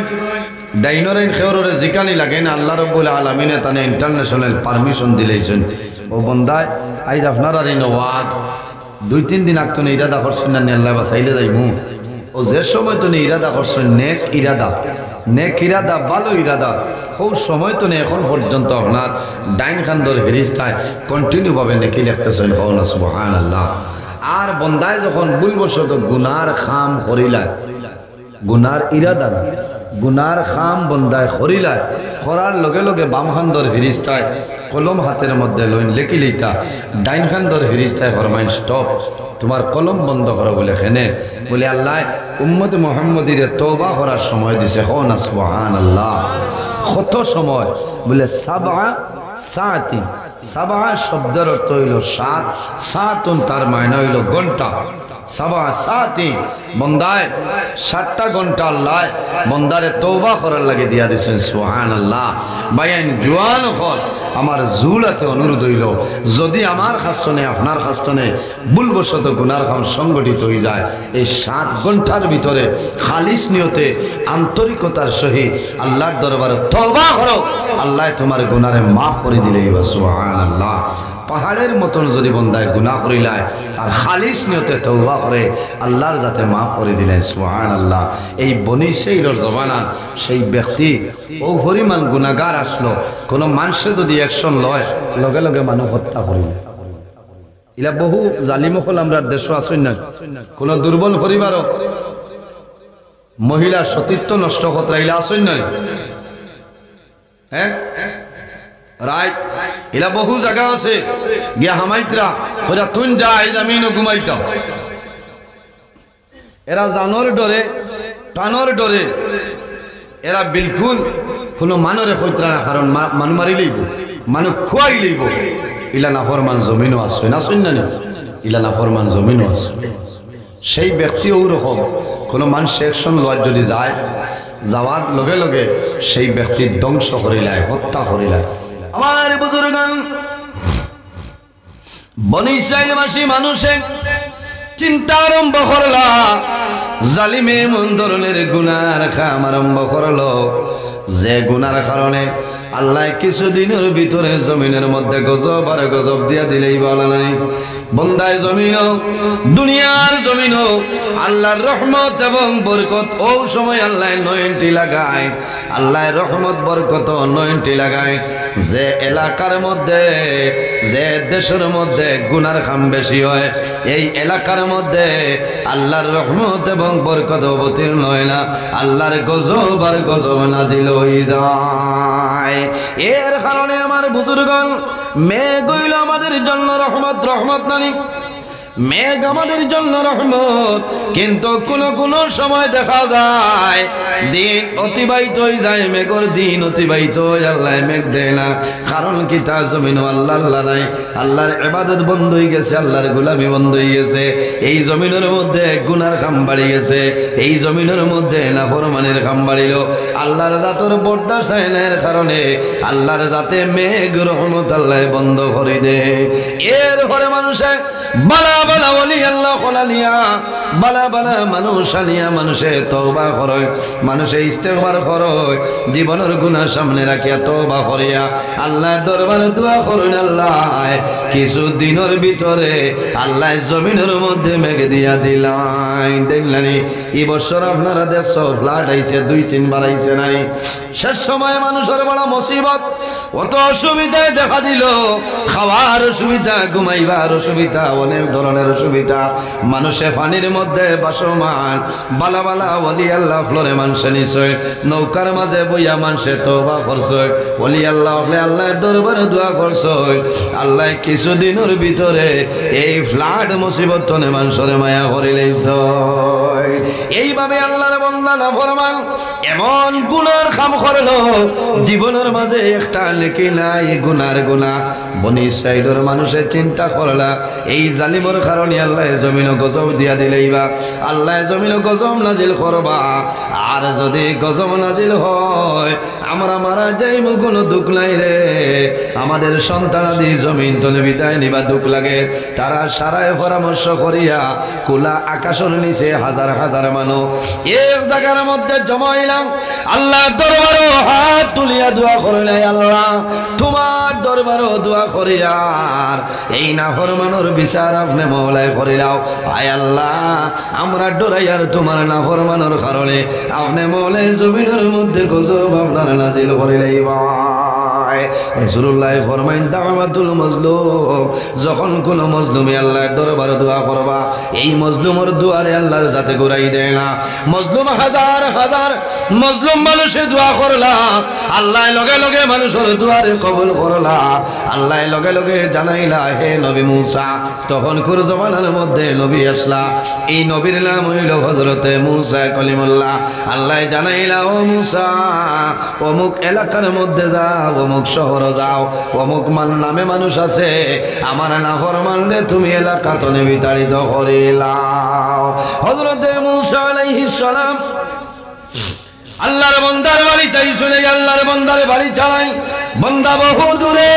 ডাইনরেন খেওরে জিকানি লাগে না। আল্লাহ রাব্বুল আলামিনে তানে ইন্টারন্যাশনাল পারমিশন দিলেছেন। ও বন্দায় আইজ আপনার আর ওয়াজ 2-3 দিন আগ তো ইরাদা করছেন না, আল্লাহ বাসাইলে যাইমু। ও যে সময় তো ইরাদা করছেন নেক ইরাদা, নেক ইরাদা, ভালো ইরাদা, ও সময় তো এখন পর্যন্ত আপনার ডাইন খান্দর ফেরেশতায় কন্টিনিউ ভাবে নেকি লিখতেছেন। না সুবহানাল্লাহ। আর বন্দায় যখন ভুলবশত গুনার খাম করিলা, গুনার ইরাদা না, গুনার খাম বন্দায় খরিলায় খরার লগে লগে বাম খান্দর ফিরিস্তায় কলম হাতের মধ্যে লইন লেখি লইতা, ডাইন খান্দর ফিরিস্তায় ফরমাইন স্টপ, তোমার কলম বন্ধ করো বলে খেনে বলে আল্লাহ উম্মত মুহাম্মদীর তওবা করার সময় দিছে। কোন সুবহানাল্লাহ, কত সময় বলে সাবা সাতি, সাবা শব্দের অর্থ হইল সাত, সাতুন তার মায়না হইল ঘন্টা, সাবা সাতি বন্দায় 7টা ঘন্টা আল্লাহ বন্দারে তওবা করার লাগে দিয়া দিয়েছেন। সুবহানাল্লাহ। বাইন জওয়ান হল আমার জুলাতে অনুরোধ হইল, যদি আমার খাস্তনে আপনার খাস্তনে ভুলবশত গুনার কাম সংগঠিত হয়ে যায়, এই 7 ঘন্টার ভিতরে খালিস নিয়তে আন্তরিকতার সহিত আল্লাহর দরবারে তওবা করো, আল্লাহ তোমার গুনারে মাফ করে দিলেই বা। সুবহানাল্লাহ। পাহাড়ের মতন যদি বন্দায় গুনাহ করিলায় আর খালিস নিয়তে তওবা করে আল্লাহর যাতে মাফ করে দিলেন। সুবহানাল্লাহ। এই বনি ইসরাঈলের জমানাত সেই ব্যক্তি ও পরিমাণ গুনাহগার আসলো, কোনো মানুষে যদি অ্যাকশন লয় লগে লগে মানুষ হত্যা করিল। ইলা বহু জালিম হল আমরা দেশ আসুন না, কোন দুর্বল পরিবারও মহিলার সতীত্ব নষ্ট কতরা ইলা আসুন না, হ্যাঁ রাইট, এলা বহু জায়গা আছে গিয়া হামাইতরা কইরা তুন যা এই জমিনও ঘুমাইতা, এরা জানোর ডরে টানোর ডরে এরা বিলকুল কোনো মানরে কইতরা না, কারণ মানু মারি লইব, মানু খুয়াই লইব। ইলা নাফরমান জমিনও আছে না, শুন না ইলা নাফরমান জমিনও আছে। সেই ব্যক্তি ওরকম কোনো মানুষ অ্যাকশন লওয়ার যদি যায়, যাওয়ার লগে লগে সেই ব্যক্তির ধ্বংস করিলায়, হত্যা করিলায়। আমার বুজুর্গান বনি ইসরাঈলবাসী মানুষে চিন্তা আরম্ভ করলা, জালিমে মন ধরনের গুনার কাম আরম্ভ করলো, যে গুনার কারণে আল্লাহ কিছুদিনের ভিতরে জমিনের মধ্যে গজব আর গজব দিয়া দিলেই বলা নাই। বন্দায় জমিনও দুনিয়ার জমিনও আল্লাহর রহমত এবং বরকত ও সময় আল্লাহ নয়নটি লাগায়, আল্লাহর রহমত বরকত নয়নটি লাগায়। যে এলাকার মধ্যে যে দেশের মধ্যে গুনার কাম বেশি হয়, এই এলাকার মধ্যে আল্লাহর রহমত এবং বরকত অবতীর্ণ হয় না, আল্লাহর গজব আর গজব নাজিল হয়ে যায়। এর কারণে আমার বুজুর্গণ মেঘ হইল আমাদের জন্য রহমত, রহমত নানি মেঘ আমাদের জন্য রহমত, কিন্তু কোন সময় দেখা যায় দিন অতিবাহিত হয়ে যায়, মেঘর দিন অতিবাহিত হয়ে আল্লাহ মেঘ দেয় না। কারণ কি তা জমিন আল্লাহ আল্লাহ নাই, আল্লাহর ইবাদত বন্ধ হয়ে গেছে, আল্লাহর গোলামি বন্ধ হয়ে গেছে। এই জমিনের মধ্যে গুনার কাম বাড়ি গেছে, এই জমিনের মধ্যে নাফরমানের কাম বাড়িল। আল্লাহর জাতর বরদাশায়নের কারণে আল্লাহর জাতে মেঘ রহমত আল্লাহ বন্ধ করে দেয়। এর পরে মানুষে বালা বালা ওলি আল্লাহ খোলালিয়া বালা বালা মানুষ আলিয়া মানুষে তওবা করে, মানুষে ইস্তেগফার করে, জীবনের গুনাহ সামনে রাখিয়া তওবা করিয়া আল্লাহর দরবারে দোয়া করেন। আল্লাহ কিছু দিনের ভিতরে আল্লাহ জমিনের মধ্যে মেঘ দিয়া দিলাই। দেখলানি এই বছর আপনারা দেখছো ফ্লাড আইছে, 2-3 বার আইছে নাই। শেষ সময় মানুষের বড় মুসিবত, অত অসুবিধায় দেখা দিল, খাওয়ার অসুবিধা, ঘুমাইবার অসুবিধা, অনেক ধরনের অসুবিধা। মানুষে পানির মধ্যে বাসমান বালা বালা ওলি আল্লাহ ফ্লোরে মানুষে নিশ্চয় নৌকার মাঝে বইয়া মানুষে তওবা করছে, ওলি আল্লাহ আল্লাহর দরবারে দোয়া করছে। আল্লাহ কিছুদিনের ভিতরে এই ফ্লাড মুসিবত তনে মানুষের মায়া করে লইছে। এইভাবে আল্লাহর বান্দা নাফরমান এমন গুনার কাম করলো, জীবনের মাঝে একটা লেখি নাই গুনার গুনাহ। বনি ইসরাঈলের মানুষে চিন্তা করলা, এই জালিমের কারণে আল্লাহ জমিন গজব দিয়া দিলেইবা, আল্লাহ জমিন গজব নাজিল করবা। আর যদি গজব নাজিল হয় আমরা মারা যাইব, কোনো দুঃখ নাই রে। আমাদের সন্তানাদি জমিন তলে বিদায় নিবা দুঃখ লাগে। তারা সারায় পরামর্শ করিয়া কুলা আকাশের নিচে হাজার হাজার মানুষ এক জায়গার মধ্যে জমাইলাম, আল্লাহ দরবারও হাত তুলিয়া দোয়া করলে, আল্লাহ তোমার দরবারও দোয়া করিয়ার এই নাফরমানের বিচার আপনি মওলায় করিলাও। আয় আল্লাহ আমরা ডরাইয়ার তোমার নাফরমানের কারণে আপনি মওলায় জমিনের মধ্যে গজব আপনার নাজিল করিলেই। হয়। রাসূলুল্লাহ ফরমাইন দাওয়াতুল মাজলুম, যখন কোন মজলুমে আল্লাহর দরবারে দোয়া করবা, এই মজলুমের দুয়ারে আল্লাহর যাতে ঘুরাই দেয় না। মজলুম হাজার হাজার মজলুম মানুষে দোয়া করলা, আল্লাহ লগে লগে মানুষের দুয়ারে কবুল করলা। আল্লাহ লগে লগে জানাইলা হে নবী মুসা, তখন কোন জমানার মধ্যে নবী আসলা, এই নবীর নাম হইল হযরতে মুসা কলিমুল্লাহ। আল্লাহ জানাইলা ও মুসা, অমুক এলাকার মধ্যে যাও, অমুক শহরে যাও, অমুক নামে মানুষ আছে, আমার নাফরমানরে তুমি এলাকা তনে বিতাড়িত করিলাও। হযরতে মুসা আলাইহিস সালাম আল্লাহর বান্দার বাড়ি তাই শুনে আল্লাহর বান্দার বাড়ি চালাই। বান্দা বহু দূরে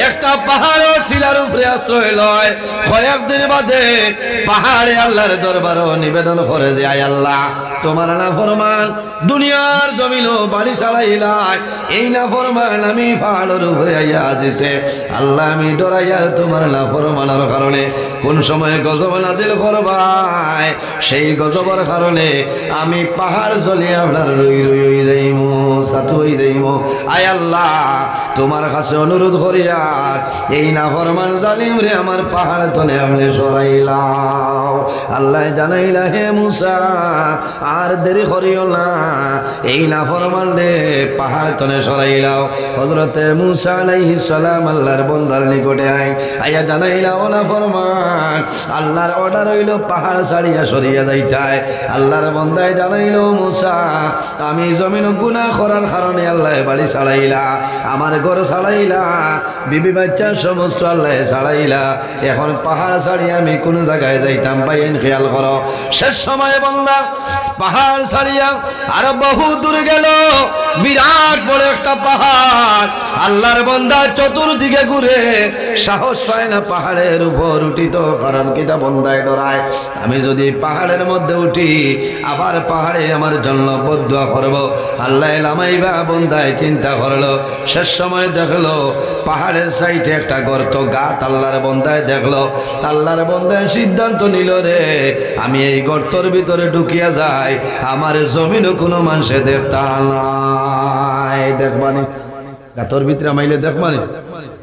একটা পাহাড় টিলার উপরে আশ্রয় লয়। কয়েকদিন বাদে পাহাড়ে আল্লাহর দরবারে নিবেদন করে যে আয় আল্লাহ, তোমার নাফরমান দুনিয়ার জমিনও বাড়ি ছাড়াইলাই, এই নাফরমান আমি পাহাড়ের উপরে আইয়া আসিছে। আল্লাহ আমি ডরাইয়ার তোমার নাফরমানের কারণে কোন সময় গজব নাজিল করবাই, সেই গজবের কারণে আমি পাহাড় জ্বলিয়ে আপনার রই রই হয়ে যাইমু, সাথু হয়ে যাইমু। আয় আল্লাহ তোমার কাছে অনুরোধ করিয়া এই নাফরমান জালিম রে আমার পাহাড় তলে আপনি সরাইলাও। আল্লাহ জানাইলা হে মুসা আর দেরি করিও না, এই নাফরমান রে পাহাড় তলে সরাইলাও। হযরতে মুসা আলাইহিস সালাম আল্লাহর বান্দার নিকটে আইয়া জানাইলা ও নাফরমান, আল্লাহর অর্ডার হইল পাহাড় ছাড়িয়া সরিয়া যাইতায়। আল্লাহর বান্দায় জানাইল মুসা আমি জমিন গুনাহ করার কারণে আল্লাহ বাড়ি ছাড়াইলা, আমার ঘর ছাড়াইলা, বিবি বাচ্চা সমস্ত আল্লাহ ছাড়াইলা, এখন পাহাড় ছাড়িয়ে আমি কোন জায়গায় যাইতাম পাইন খেয়াল করো। শেষ সময় বান্দা পাহাড় ছাড়িয়া আর বহু দূর গেল, বিরাট বড় একটা পাহাড়। আল্লাহর বান্দা চতুর্দিকে ঘুরে সাহস পায় না পাহাড়ের উপর উঠিত, কারণ কিতা বন্দায় ডরায় আমি যদি পাহাড়ের মধ্যে উঠি আবার পাহাড়ে আমার জন্য বদদুয়া করব। আল্লাহ লামাইবা বন্দায় চিন্তা করলো। শেষ সময় দেখলো পাহাড়ের সাইডে একটা গর্ত গাত, আল্লাহর বন্দায় দেখলো। আল্লাহর বন্দায় সিদ্ধান্ত নিল রে আমি এই গর্তর ভিতরে ঢুকিয়া যাই, আমার জমিনও কোনো মানুষে দেখতা নাই। দেখবানি গাতর ভিতরে মাইলে দেখবানি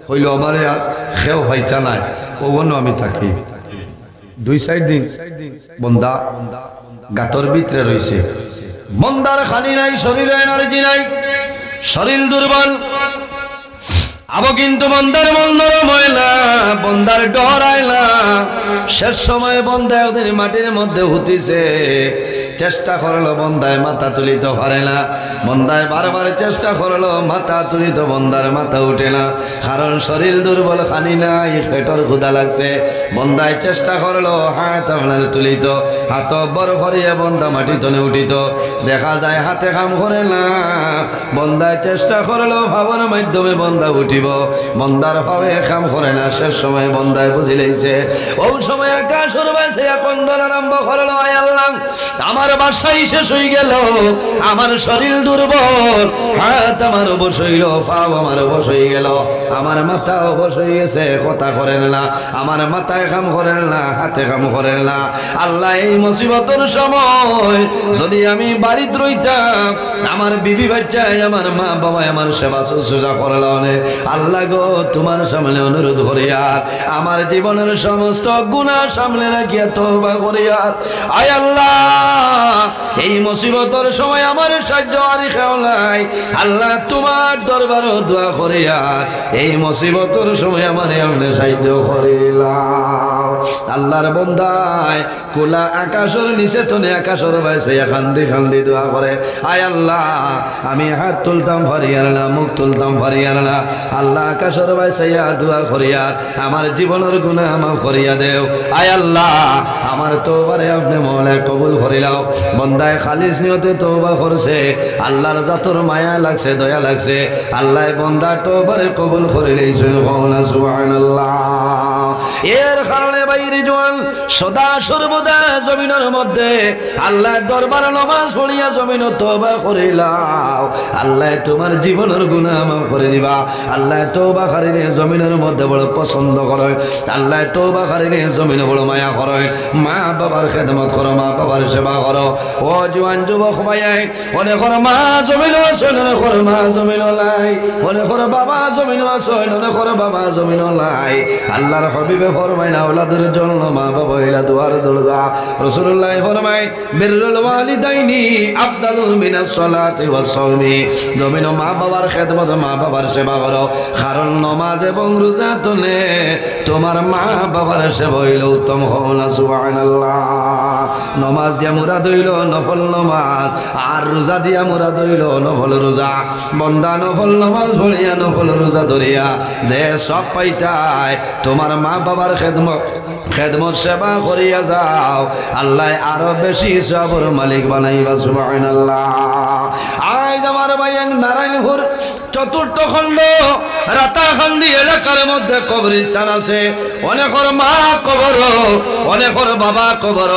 হইল আমার আর খেও হইতা নাই, ওখানেও আমি থাকি। দুই সাইড দিন বন্দা গাতর ভিতরে রয়েছে, বন্দার খানি নাই, শরীরে এনার্জি নাই, শরীর দুর্বল। আবো কিন্তু বন্দার বন্দর ময়লা, বন্দার ডরাইলা। শেষ সময় বন্দায় ওদের মাটির মধ্যে হুতিছে, চেষ্টা করলো বন্দায় মাথা তুলিতে পারে না। বন্দায় বারবার চেষ্টা করলো মাথা তুলিত, বন্দার মাথা উঠে না, কারণ শরীর দুর্বল, খানি নাই, পেটর ক্ষুধা লাগছে। বন্দায় চেষ্টা করলো হাত আপনার তুলিত, হাত বড় করিয়া বন্দা মাটি তনে উঠিত, দেখা যায় হাতে কাম করে না। বন্দায় চেষ্টা করলো ভাবার মাধ্যমে বন্দা উঠিব, বন্দার ভাবে কাম করে না। শেষ সময় বন্দায় বুঝি লাইছে, ওই সময় আকাশের বাসে কন্দন আরম্ভ করলো, আয় আল্লাহ আমার বাসায় শেষ হয়ে গেল, আমার শরীর দুর্বল, হাত আমার অবশ হইল, পাও আমার অবশ হয়ে গেল, আমার মাথা অবশ হয়ে গেছে, কথা করেন না, আমার মাথায় কাম করেন না, হাতে কাম করেন না। আল্লাহ এই মুসিবতের সময় যদি আমি বাড়িতে রইতাম, আমার বিবি বাচ্চায়, আমার মা বাবা আমার সেবা শুশ্রূষা করল, আল্লাহ গো তোমার সামনে অনুরোধ করিয়া আমার জীবনের সমস্ত গুনাহ সামনে রাখিয়া তওবা করিয়া, আয় আল্লাহ এই মুসিবতের সময় আমার সাহায্য আর কেউ নাই, আল্লাহ তোমার দরবার দোয়া করিয়া এই মুসিবতের সময় আমার আপনি সাহায্য করিলাম। আল্লাহর বন্দায় কোলা আকাশের নিচে তনে আকাশের বাইসে খান্দি খান্দি দোয়া করে, আয় আল্লাহ আমি হাত তুলতাম ফারিয়ার না, মুখ তুলতাম ফারিয়ার না, আল্লাহ আকাশের বাইসে দোয়া করিয়া আমার জীবনের গুনাহ মাফ করিয়া দেও। আয় আল্লাহ আমার তওবারে আপনি মওলা কবুল করিলাও। বন্দায় খালিস নিয়তে তওবা করছে, আল্লাহর জাতর মায়া লাগছে, দয়া লাগছে, আল্লাহ বন্দা তওবারে কবুল করিলেই সুবহানাল্লাহ। এর কারণে বাইরে জোয়ান সদা সর্বদা জমিনের মধ্যে আল্লাহর দরবারে নামাজ পড়িয়া জমিন তওবা করিলাও, আল্লাহ তোমার জীবনের গুনাহ মাফ করে দিবা। আল্লাহ তওবাকারীরে জমিনের মধ্যে বড় পছন্দ করে, আল্লাহ তওবাকারীরে জমিনে বড় মায়া করে। মা বাবার খেদমত করো, মা বাবার সেবা করো। ও জওয়ান যুবক ভাই, অনেকের মা জমিন আছে, অনেকের মা জমিন লাই, অনেকের বাবা জমিন আছে, অনেকের বাবা জমিন লাই। আল্লাহর হাবিবে ফরমায় আওলাদের জন্য মা বাবা হইলা দুয়ার দরজা। রাসূলুল্লাহ ফরমায় বিররুল ওয়ালিদাইনি আফদালু মিনাস সালাতি ওয়াস সাওমি। জমিন মা বাবার খেদমত, মা বাবার সেবা করো, কারণ নামাজ এবং রোজা তোলে তোমার মা বাবার সেবা হইল উত্তম হও না। সুবহানাল্লাহ। নামাজ দিয়া মুরাদ হইল নফল নামাজ, আর রোজা দিয়া মুরাদ হইল নফল রোজা। বন্দা নফল নামাজ পড়িয়া নফল রোজা ধরিয়া যে সব পাইতায় তোমার মা বাবার খেদমত সেবা করিয়া যাও, আল্লাহ আরো বেশি সবর মালিক বানাইবা। সুবহানাল্লাহ। আজ আমার ভাইয়ান নারায়ণপুর চতুর্থ খণ্ড রাতাখান্দি এলাকার মধ্যে কবরস্থান আছে। অনেকের মা কবর, অনেকের বাবা কবর,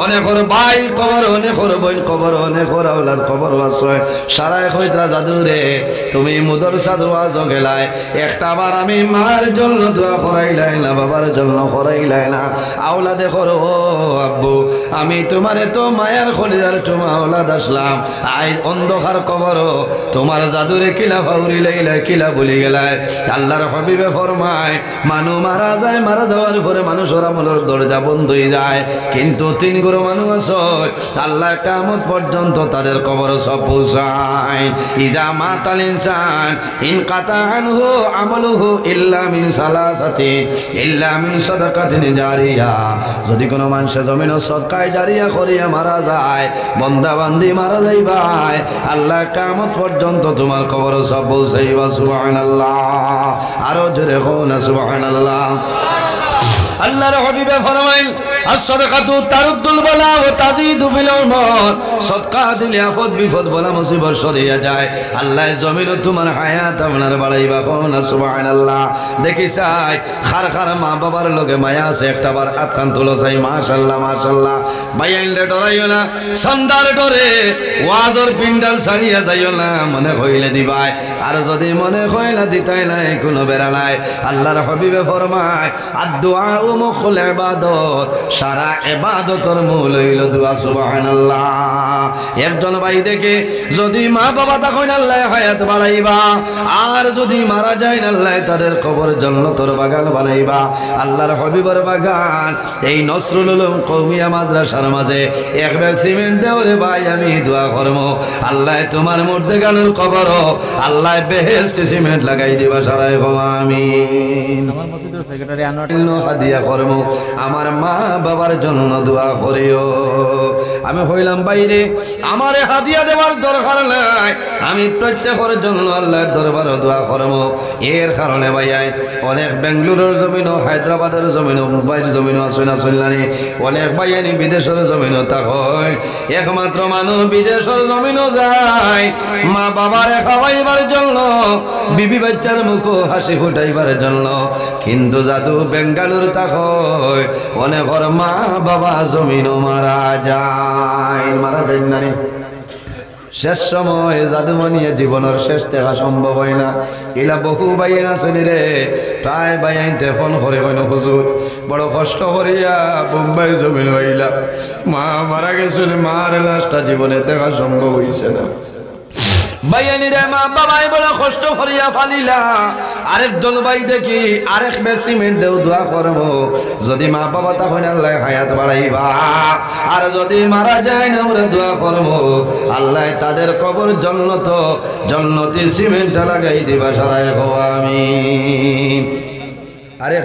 অনেকের ভাই কবর, অনেকের বোন কবর, অনেকের আওলাদ কবর আছে। সারাই কইতরা জাদুরে তুমি মুদরসা দোয়া গেলাই, একটা বার আমি মার জন্য দোয়া করাইলাই না, বাবার জন্য করাইলাই না। আওলাদে করো আব্বু, আমি তোমারে তো মায়ার খলিদার তোমার আওলাদ আসলাম, আই অন্ধকার কবর তোমার জাদুরে কিলা ফাউরি লাইলা কিলা বলি গেলায়। আল্লাহর হাবিবে ফরমায় মানু মারা যায়, মারা যাওয়ার পরে মানুষের আমলের দরজা বন্ধ হয়ে যায়, কিন্তু তিন গুরু মানুষ আছে আল্লাহ কিয়ামত পর্যন্ত তাদের কবর সব পৌঁছায়। ইজা মাতাল ইনসান ইনকাতা আনহু আমালুহু ইল্লা মিন সালাসাতিন ইল্লা মিন সাদাকাতিন জারিয়া। যদি কোনো মানুষ জমিন সদকায় জারিয়া করিয়া মারা যায়, বান্দা বান্দি মারা যাইবাই, আল্লাহ কিয়ামত পর্যন্ত তোমার কবর সব পৌঁছাইবা। সুবহানাল্লাহ। আরো জোরে কও না সুবহানাল্লাহ। আল্লাহর হাবিবে ফরমাইল as-সাদাকাতু তারুদ্দুল বালা ওয়া তাজিদু ফিল উমর। সদকা দিলে আপদ বিপদ বলা মুসিবত সরিয়া যায়। আল্লাহ জমিন তোমার হায়াত আপনার বাড়াইবা। কও না সুবহানাল্লাহ। দেখি চাই খার খার মা বাবার লগে মায়া আছে, একটা বার হাত কান তুলো চাই। মাশাআল্লাহ মাশাআল্লাহ। বাইন রে ডরাইও না, সন্দার ডরে ওয়াজর পিন্ডাল ছাড়িয়া যাইও না, মনে হইলে দিবাই, আর যদি মনে হইলা দিতাই নাই কোনো বেড়া নাই। আল্লাহর হাবিবে ফরমায় আদ-দুআ মুখুল ইবাদত, সারা ইবাদতের মূল হইল দোয়া। সুবহানাল্লাহ। একজন ভাই দেখে যদি মা বাবা তখন আল্লাহ হায়াত বাড়াইবা, আর যদি মারা যায় আল্লাহ তাদের কবর জান্নাতের বাগান বানাইবা। আল্লাহর হাবিবের বাগান এই নসরুল উলুম কওমিয়া মাদ্রাসার মাঝে এক ব্যাগ সিমেন্ট দেও রে ভাই, আমি দোয়া করব আল্লাহ তোমার মধ্যে গানের কবর আল্লাহ বেহেশতে সিমেন্ট লাগাই দিবা। সারাই গো আমিন। আমার মসজিদের সেক্রেটারি আনোয়ার হাদিয়া করব, আমার মা বাবার জন্য দোয়া করিও। আমি হইলাম বাইরে, আমারে হাদিয়া দেওয়ার দরকার নাই, আমি প্রত্যেকের জন্য আল্লাহর দরবারে দোয়া করব। এর কারণে ভাইয়াই অনেক বেঙ্গালুরুর জমিন, হায়দ্রাবাদের জমিন, মুম্বাইয়ের জমিন আছে না চললানি, অনেক ভাইয়ানি বিদেশের জমিনও থাকয়। একমাত্র মানুষ বিদেশের জমিনও যায় মা বাবারে খাওয়াইবার জন্য, বিবি বাচ্চার মুখো হাসি ফুটাইবার জন্য, কিন্তু জাদু বেঙ্গালুর থাকয় অনেকের মা বাবা জমিনও মারা যায়। মারা যায় না শেষ সময় জাদুমনিয়ে জীবনের শেষ দেখা সম্ভব হয় না। এলা বহু বাইনা শুনি রে, প্রায় বাইতে ফোন করে কইন হুজুর বড় কষ্ট করিয়া বোম্বাইয়ের জমিন হইলা, মা মারা গেছিল, মার লাশটা জীবনে দেখা সম্ভব হইছে না। বাইয়ানিরা মা বাবাই বড় কষ্ট করিয়া ফালিলা। আরেকজন ভাই দেখি আরেক ম্যাক্সিমেন্ট দেও দোয়া করব, যদি মা বাবা তখন আল্লাহ হায়াত বাড়াইবা, আর যদি মারা যায় না আমরা দোয়া করব আল্লাহ তাদের কবর জন্নতি সিমেন্ট লাগাই দিবা। সারাই গো আমিন। আরেক